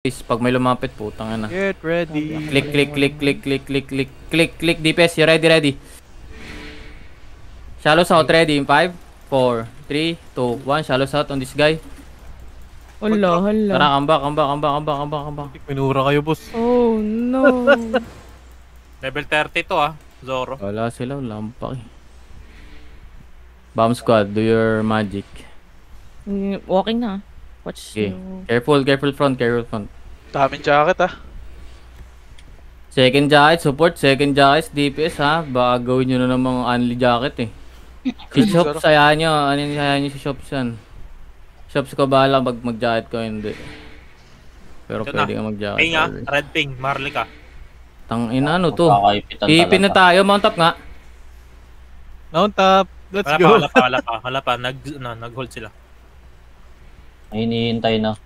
Pag may lumapit, putang ina. Get ready. Click. DPS, you ready. Shallow south, ready in 5, 4, 3, 2, 1. Shallow south on this guy. Hala. Tara, kambak. Minura kayo, boss. Oh, no. Level 30 to Zoro. Wala sila, lampak eh. Bomb squad, do your magic. Walking na. Watch Okay. you. Careful front. Daming jacket Second jacket, support. Second jacket, DPS ha. Baka gawin nyo na ng mga only jacket eh. Si Shops, ayahan nyo. Ayahan nyo si Shops yan. Shops ko bahala pag mag-jacket ko, hindi. Pero Ito pwede ka mag-jacket. Ping red ping, Marley ka. Tangina, ano to? Pipin na tayo, mount up nga. Mount up. Let's go. Wala pa. Nag-hold sila. Ay, hinihintay na.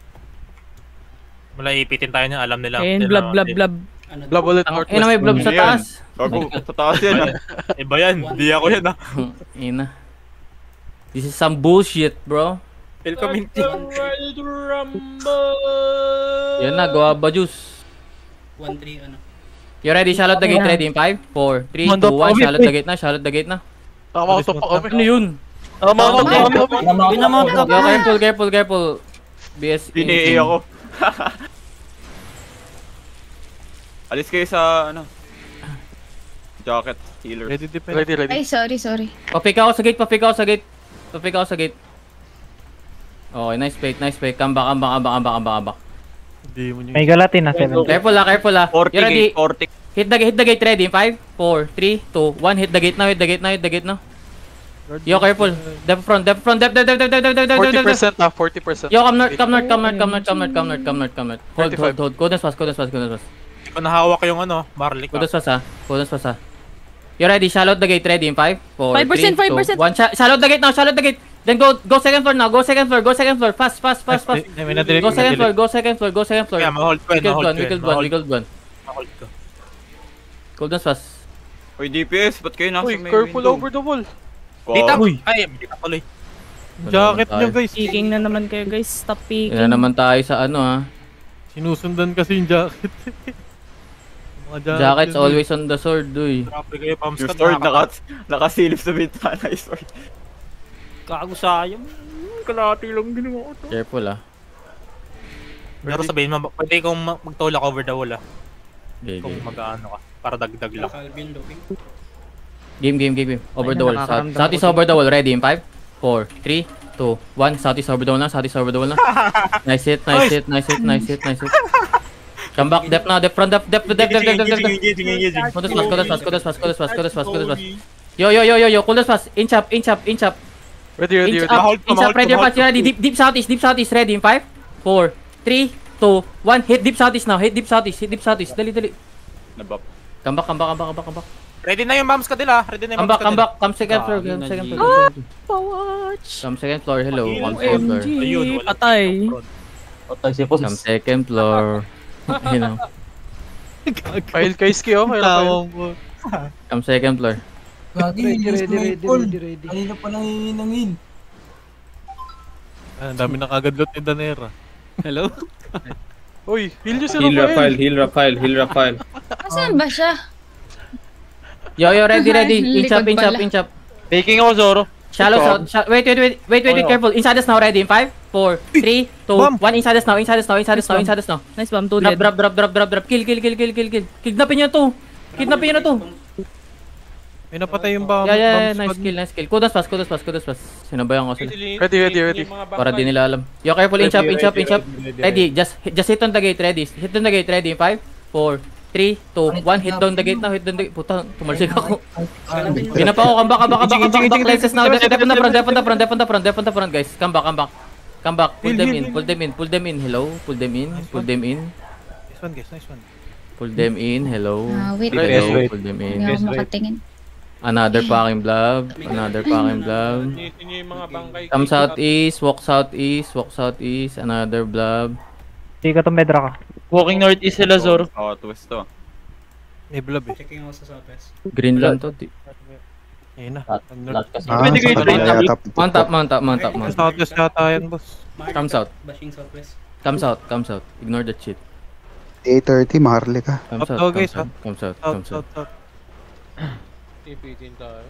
Wala ipitin tayo niya, alam nila. Ayun, blab. Blob ulit Ang ina, may blob sa taas. Gago, sa taas yan Iba yan, di ako yan Ina. This is some bullshit, bro. Feel community. Yan na, guava juice. 1-3 ano. You ready? Shalot the gate, ready in 5, 4, 3, 2, 1. Shalot the gate na. Tama ko pa kami. Ano yun? Pinamount up. Careful. BS. Dini ako. Alis kayo sa jacket, healers. Ready, defend. Ready. Ay, sorry. Papik ako sa gate. Okay, nice fake. Come back. Hindi mo nyo. May galatin na 7. Careful ah. 40 You ready? gate, 40. Hit the gate, ready in 5, 4, 3, 2, 1. Hit the gate now. Yo, careful. Depth front. 40% 40%. Yo, come north. Hold. Coolness pass. Hindi ko nahawak yung Marley ka. Coolness pass ha. You ready? Shallow the gate, ready in 5, 4, 5%, 3, 2, 1. Shallow the gate now. Then go second floor now. Go second floor. Fast. Go second floor. Kaya ma-hold ko yun. Wiggled one. Ma-hold ko. Coolness pass. Uy, DPS, ba't kayo nasa Uy, may careful window? over the wall. Dita! Uy. Ay, dita tuloy. Jacket nyo, guys. Peeking na naman kayo, guys. Stop peeking. Yan na naman tayo sa ha. Sinusundan kasi yung jacket. Mga Jacket's yun, always on the sword, duy. Grabe kayo, Pams Yung ka. sword nakasilip sa bintana yung sword. Kago sayang. Kalati lang ginawa ko to. Careful Pero sabihin mo, pwede kong magtulak over the wall Okay. Kung mag-ano ka. Para dagdag lang. Calvin looping. Game. Over Ay, the wall. nakakaramdam South is ko. over the wall. Ready in 5, 4, 3, 2, 1. South is over the wall na. Nice hit. Come back, depth now. Depth front, depth. Engaging. Coolness pass. Yo. Coolness pass. Inch up. Ready. Inch up. Ready pass. Ready. Deep southeast. Ready in 5, 4, 3, 2, 1. Hit deep southeast now. Hit deep southeast. Dali. Nabap. Come back. Ready na yung bombs ka nila. Come back. Come second floor. Watch. Come second floor. Hello. Come second floor. Ayun, wala. Patay. Patay si Pulse. Come second floor. You know. File kay Ski Tawang po. Come second floor. Ready. Kanina pa nanginangin. Ang dami nakagadlot ni Danera. Hello? Uy, heal nyo si Rafael. Heal Rafael. Saan ba siya? Yo, ready. Inch Likod up. Taking ako, Zoro. Shallow south. Wait, careful. Inside us now, ready in 5, 4, 3, 2, 1. Inside us now. Nice bomb, 2 dead. Drop. Kill. Kidnapin nyo to. May napatay yung bomb. Yeah, bomb nice squad. kill. Kudos pass. Sinabayan ko sila. Ready. Para di nila alam. Yo, careful. Inch up. Ready. Just hit on the gate, ready. Ready in 5, 4, 3, 2, 1. Hit down the gate now. Puta, tumalsik ako. Ginapa ako. Come back. Lenses now. Dep on the front, guys. Come back. Pull them in. Hello. Pull them in. Nice one, guys. Nice one. Pull them in. Hello. Wait. Hello. Pull them in. Hindi ako makatingin. Another packing blob. Come southeast. Walk southeast. Another blob. Hindi ka tumedra ka. Walking northeast sila, Zoro. Twist to. May blob eh. Checking ako sa southwest. Green lang to. Ayun na. Lahat kasi. Pwede kayo Mount up. Southwest yata yan, boss. Mark, Come south. Bashing southwest. Comes out, comes out. Ignore that shit. 8:30, Marley ka. Comes Up out, daw, guys, comes out, comes out, South, comes out. south. Ipitin tayo.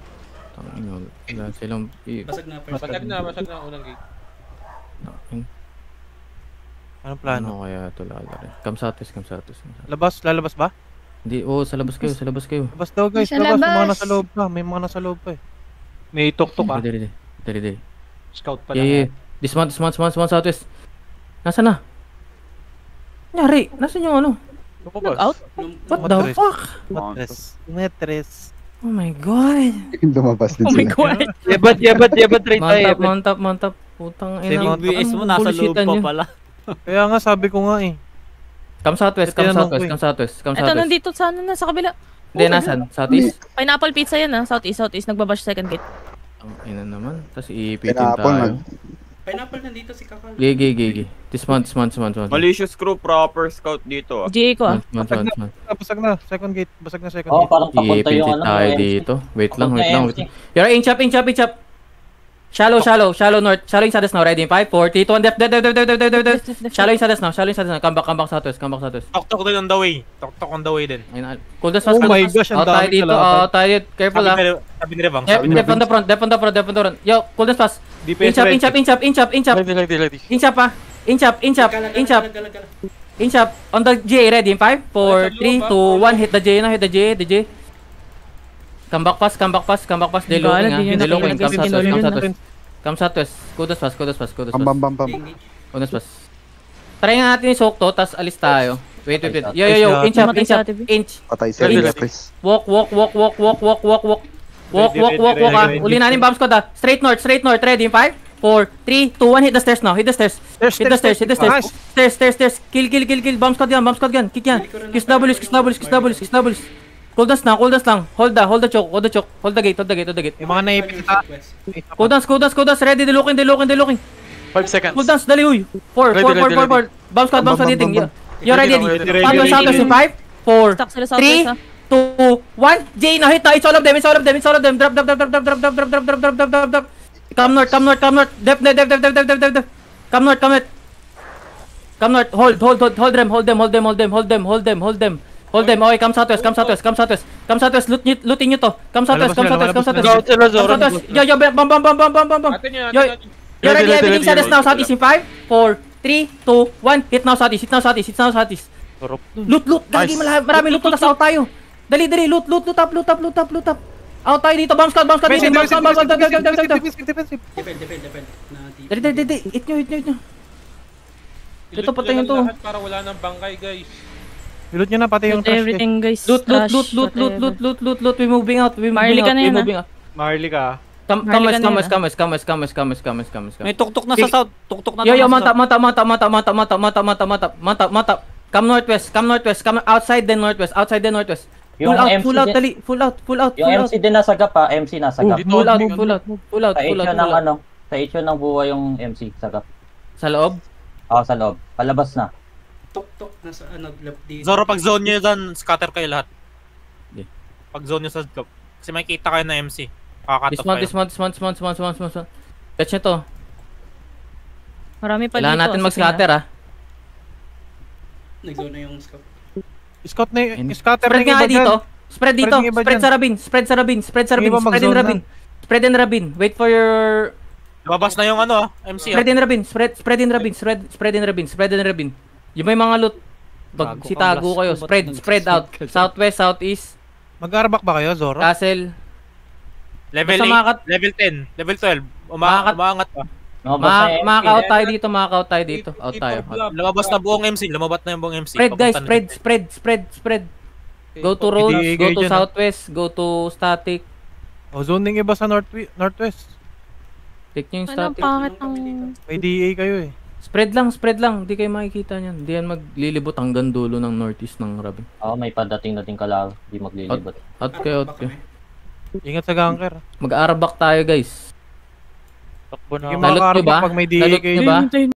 Tangin, wala silang... Basag na first. Basag na unang gate. Anong plano? Ano kaya ito lalari? Comes out, comes out. Lalabas ba? Hindi, sa labas kayo, sa labas kayo. Labas daw guys, Sa labas. May mga labas. nasa loob pa. May mga nasa loob pa eh. May tuk-tuk ah. Dali. Scout pa Yeah. lang. Dismount southwest. Nasaan na? Nyari, nasaan yung ano? Lumabas. Out? What the Matres. fuck? Metres. Oh my god. Lumabas din Oh my sila. god. Yebat trade tayo. Mount up. Putang ina. Sino Anong BS mo nasa loob bullshitan pa yun? pala. Kaya nga sabi ko nga eh. Come southwest. Ito, nandito sana na sa kabila. Hindi, nasan? Southeast? Pineapple pizza yan ah. Southeast. Nagbabash second gate. Ang ina naman. Tapos iipitin Pineapple, tayo. Pineapple nandito si Kakal. Gigi. Dismount. Malicious crew, proper scout dito ah. GA ko ah. Dismount. Basag na. Second gate. Basag na second Oo, gate. parang papunta yung Iipitin ano. tayo yung dito. Wait lang. Papunta yung MC. You're inch up. Shallow north. Shallow inside us now. Ready in 5, 4, 3, 2, 1, def. Shallow inside us now. Come back southwest. Tok din on the way. Tok on the way din. Ayun, cool das fast. Oh my gosh, ang Out tayo dami dito. kalaban. Out tayo dito. Careful ah. Sabi ni Revang. Def on the front. Yo, cool das fast. Inch up. Ready. Inch up. On the J. Ready in 5, 4, 3, 2, 1. Hit the J. Come back fast. They looking. Come southwest. Kudos fast. Bam. Kudos fast. Try nga natin yung soak to, tas alis tayo. Wait. Yo. Inch up. Patay sila, please. Walk ah. Uli natin bomb squad ah. Straight north. Ready in 5, 4, 3, 2, 1. Hit the stairs now. Hit the stairs. Stairs. Kill. Bomb squad yan. Kick yan. Kiss doubles. Cool dance lang. Hold the choke. Hold the gate. Yung mga naipit sa Cool dance. Ready, they looking. 5 seconds. Cool dance, dali uy. 4. Ready. Bomb squad hitting. You're ready. Ready. Paano southwest in 5, 4, Stuck sila southwest ah. 3, 2, 1. J na hit na. It's all of them. Drop. Come north. Def. Come north. Hold them. Okay, come southwest. Looting nyo to. Come southwest. Scout sila, Zoro. Yo, bam. Yo, ready, everything sa now. Southeast in 5, 4, 3, 2, 1. Hit now southeast. Loot. Gagi, marami loot to. Tas out tayo. Dali. Loot up. Out tayo dito. Bomb squad. defensive. Defend. Dali. Hit nyo. Ito, patayin to. Lahat para wala nang bangkay, guys. Ilot nyo na pati yung trash. Everything guys. Loot. Trash, whatever. Loot. We moving out. Marley ka na yan, Marley ka. Come. May tuk-tuk na sa south. Tuk-tuk na. Yo, mount up. Come northwest. Come outside then northwest. Full out, dali. Full out. Yung MC din nasa gap ha. MC nasa gap. Full out. Sa 8 yun ng ano. Sa 8 yun ng buhay yung MC sa gap. Sa loob? Oo, sa loob. Palabas na. Tok nasa ano left dito. Zoro, pag zone nyo dyan, scatter kayo lahat. Okay. Pag zone nyo sa top. Kasi makikita kayo na MC. Kakakat off kayo. Dismount. Catch nyo to. Marami pa Kailangan dito. natin sa mag-scatter ah. Nag-zone na yung scout. Scout na yung scatter Spread ng iba nga dito. dyan. Spread dito. Spread yung iba Spread dyan. sa rabin. Yung iba mag-zone na. Spread in rabin. Wait for your... Lumabas na yung ano MC. Spread in rabin. Spread in rabin. Yung may mga loot. Pag sitago kayo. Spread out. Southwest, southeast. Mag-arbak ba kayo, Zoro? Castle. Level Basta 8, level 10, level 12. Umaangat pa. Maka-out tayo dito. Out tayo. Lumabas na buong MC. Lumabas na yung buong MC. Spread guys. Papunta na. Spread. Go to roads. DA Go kayo to dyan, southwest. Go to static. O, zoning iba sa northwest. Take nyo yung Anong static. pangit ang... May DA kayo eh. Spread lang. Hindi kayo makikita niyan. Hindi yan maglilibot hanggang dulo ng northeast ng Rabi. Oo, may padating nating kalaro. Di maglilibot. Out kayo. Ingat sa ganker. Mag-aarbak tayo guys. Takbo na. Yung Nalot mga nyo ba? pag may DA Nalot kayo. nyo ba?